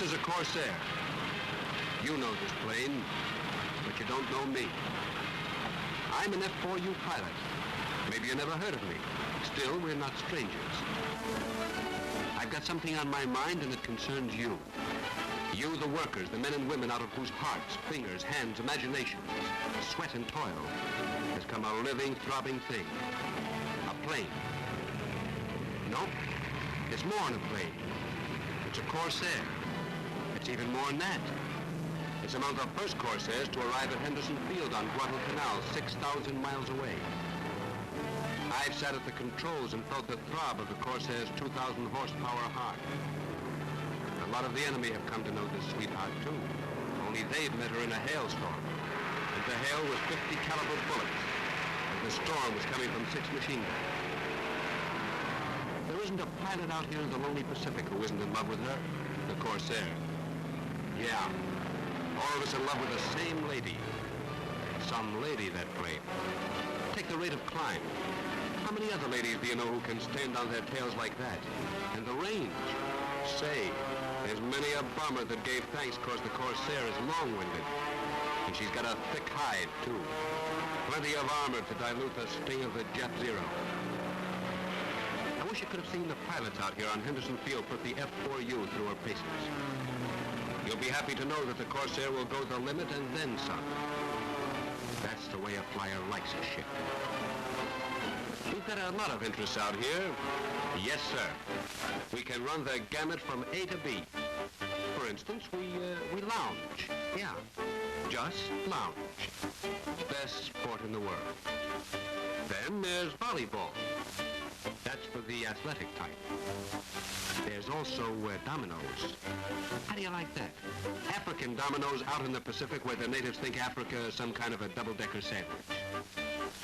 This is a Corsair. You know this plane, but you don't know me. I'm an F-4U pilot. Maybe you never heard of me. Still, we're not strangers. I've got something on my mind, and it concerns you. You, the workers, the men and women out of whose hearts, fingers, hands, imaginations, sweat and toil has come a living, throbbing thing. A plane. No, it's more than a plane. It's a Corsair. It's even more than that. It's among the first Corsairs to arrive at Henderson Field on Guadalcanal, 6,000 miles away. I've sat at the controls and felt the throb of the Corsair's 2,000 horsepower heart. A lot of the enemy have come to know this sweetheart, too. Only they've met her in a hailstorm. And the hail was 50 caliber bullets. And the storm was coming from 6 machine guns. There isn't a pilot out here in the lonely Pacific who isn't in love with her, the Corsair. Yeah, all of us in love with the same lady. Some lady, that plane. Take the rate of climb. How many other ladies do you know who can stand on their tails like that? And the range. Say, there's many a bomber that gave thanks because the Corsair is long-winded. And she's got a thick hide, too. Plenty of armor to dilute the sting of the Jet Zero. I wish you could have seen the pilots out here on Henderson Field put the F-4U through her paces. You'll be happy to know that the Corsair will go the limit and then some. That's the way a flyer likes a ship. We've got a lot of interests out here. Yes, sir. We can run the gamut from A to B. For instance, we lounge. Yeah, just lounge. Best sport in the world. Then there's volleyball. That's for the athletic type. There's also dominoes. How do you like that? African dominoes out in the Pacific where the natives think Africa is some kind of a double-decker sandwich.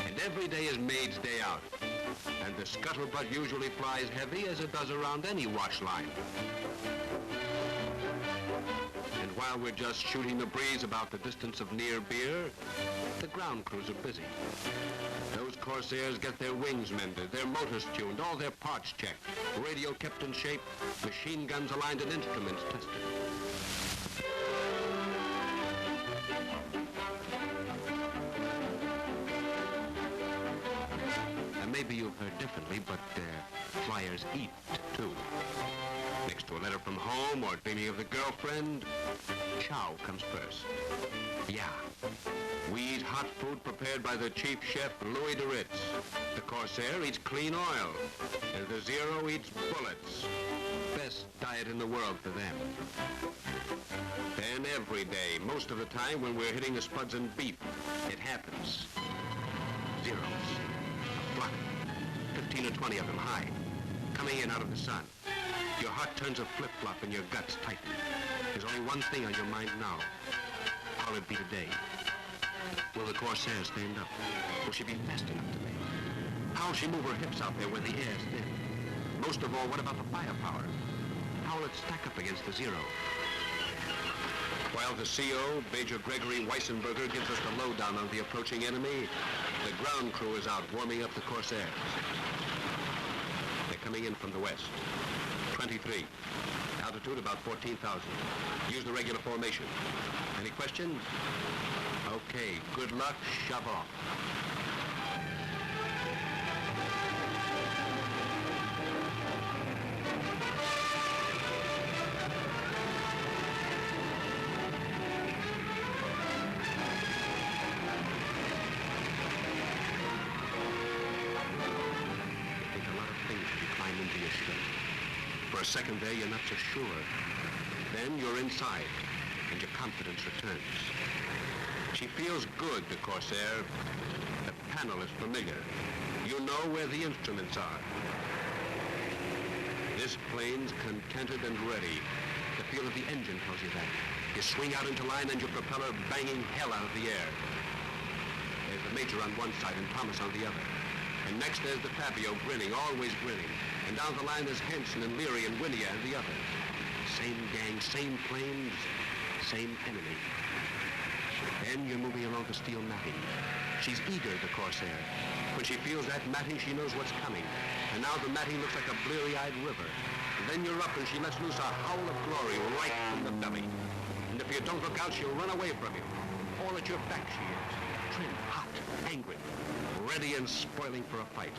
And every day is maid's day out. And the scuttlebutt usually flies heavy as it does around any wash line. And while we're just shooting the breeze about the distance of near beer, the ground crews are busy. Those Corsairs get their wings mended, their motors tuned, all their parts checked, radio kept in shape, machine guns aligned, and instruments tested. Maybe you've heard differently, but flyers eat, too. Next to a letter from home or dreaming of the girlfriend, chow comes first. Yeah, we eat hot food prepared by the chief chef, Louis de Ritz. The Corsair eats clean oil, and the Zero eats bullets. Best diet in the world for them. And every day, most of the time when we're hitting the spuds and beef, it happens. Zeros. Flock. 15 or 20 of them high, coming in out of the sun. Your heart turns a flip-flop and your guts tighten. There's only one thing on your mind now. How'll it be today? Will the Corsair stand up? Will she be fast enough to make? How'll she move her hips out there where the air's thin? Most of all, what about the firepower? How'll it stack up against the Zero? While the CO, Major Gregory Weissenberger, gives us the lowdown on the approaching enemy, the ground crew is out warming up the Corsairs. They're coming in from the west. 23. Altitude about 14,000. Use the regular formation. Any questions? Okay, good luck. Shove off. For a second there, you're not so sure. Then you're inside, and your confidence returns. She feels good, the Corsair. The panel is familiar. You know where the instruments are. This plane's contented and ready. The feel of the engine tells you that. You swing out into line and your propeller banging hell out of the air. There's the Major on one side and Thomas on the other. And next there's the Fabio grinning, always grinning. And down the line there's Henderson and Leary and Wynia and the others. Same gang, same planes, same enemy. Then you're moving along the steel matting. She's eager, the Corsair. When she feels that matting, she knows what's coming. And now the matting looks like a bleary-eyed river. And then you're up and she lets loose a howl of glory right from the belly. And if you don't look out, she'll run away from you. All at your back she is. Trim, hot, angry, ready and spoiling for a fight.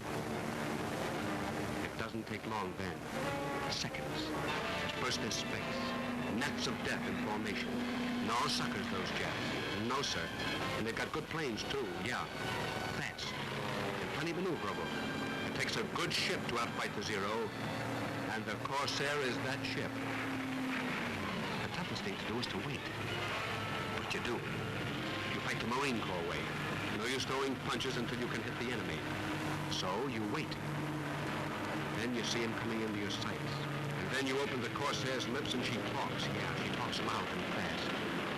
It doesn't take long then. Seconds. First there's space. Gnats of death in formation. No suckers, those jets. No, sir. And they've got good planes, too. Yeah. Fast. And plenty maneuverable. It takes a good ship to outfight the Zero. And the Corsair is that ship. The toughest thing to do is to wait. What you do? You fight the Marine Corps way. No use throwing punches until you can hit the enemy. So you wait. Then you see him coming into your sights. And then you open the Corsair's lips and she talks. Yeah, she talks loud and fast.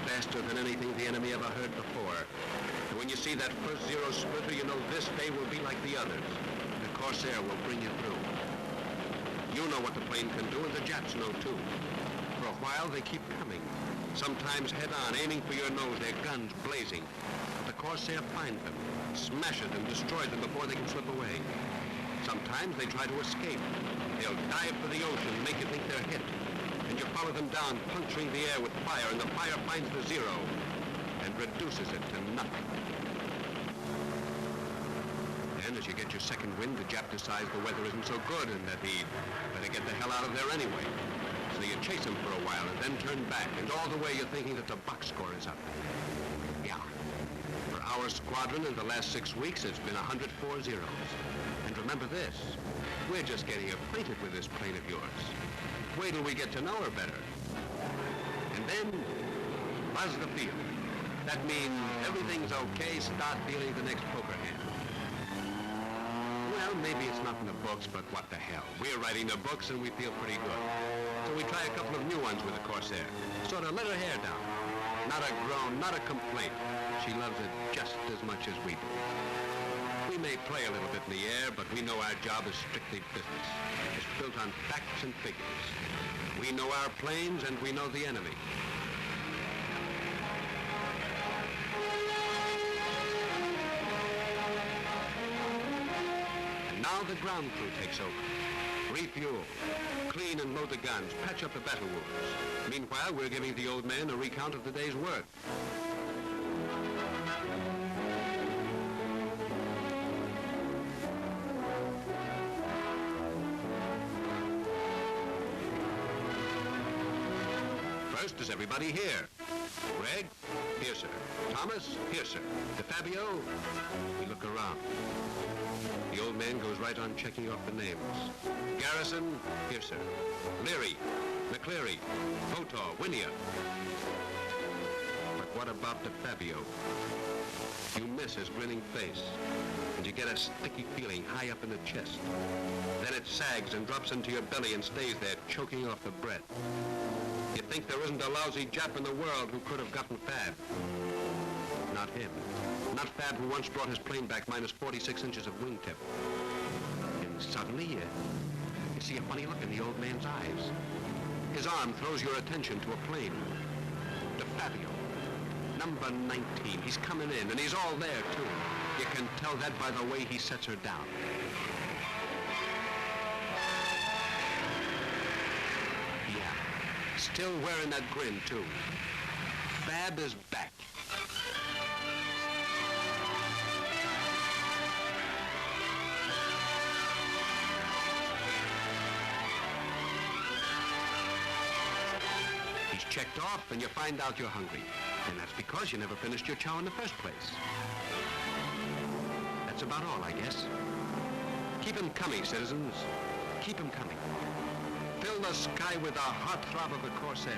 Faster than anything the enemy ever heard before. And when you see that first Zero splitter, you know this day will be like the others. The Corsair will bring you through. You know what the plane can do, and the Japs know too. For a while, they keep coming. Sometimes head-on, aiming for your nose, their guns blazing. But the Corsair finds them, smashes and destroys them before they can slip away. Sometimes they try to escape. They'll dive for the ocean, make you think they're hit. And you follow them down, puncturing the air with fire, and the fire finds the Zero and reduces it to nothing. Then, as you get your second wind, the Jap decides the weather isn't so good and that he'd better get the hell out of there anyway. So you chase him for a while and then turn back, and all the way you're thinking that the box score is up. Yeah. For our squadron in the last 6 weeks, it's been 104 zeros. And remember this, we're just getting acquainted with this plane of yours. Wait till we get to know her better. And then, buzz the field. That means everything's okay, start dealing the next poker hand. Well, maybe it's not in the books, but what the hell. We're writing the books and we feel pretty good. So we try a couple of new ones with the Corsair. Sort of let her hair down. Not a groan, not a complaint. She loves it just as much as we do. We may play a little bit in the air, but we know our job is strictly business. It's built on facts and figures. We know our planes and we know the enemy. And now the ground crew takes over. Refuel, clean and load the guns, patch up the battle wounds. Meanwhile, we're giving the old man a recount of the day's work. First, is everybody here? Greg? Here, sir. Thomas? Here, sir. DeFabio? We look around. The old man goes right on checking off the names. Garrison? Here, sir. Leary? McCleary? Hotor? Wynia? But what about DeFabio? You miss his grinning face, and you get a sticky feeling high up in the chest. Then it sags and drops into your belly and stays there, choking off the breath. You think there isn't a lousy Jap in the world who could have gotten Fab. Not him. Not Fab, who once brought his plane back minus 46 inches of wingtip. And suddenly, you see a funny look in the old man's eyes. His arm throws your attention to a plane. DeFabio. Number 19. He's coming in, and he's all there, too. You can tell that by the way he sets her down. Yeah. Still wearing that grin, too. Fab is back. He's checked off, and you find out you're hungry. And that's because you never finished your chow in the first place. That's about all, I guess. Keep him coming, citizens. Keep him coming. Fill the sky with the heartthrob of the Corsair.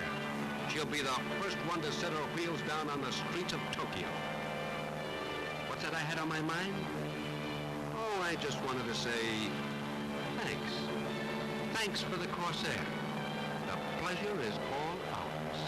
She'll be the first one to set her wheels down on the streets of Tokyo. What's that I had on my mind? Oh, I just wanted to say thanks. Thanks for the Corsair. The pleasure is all ours.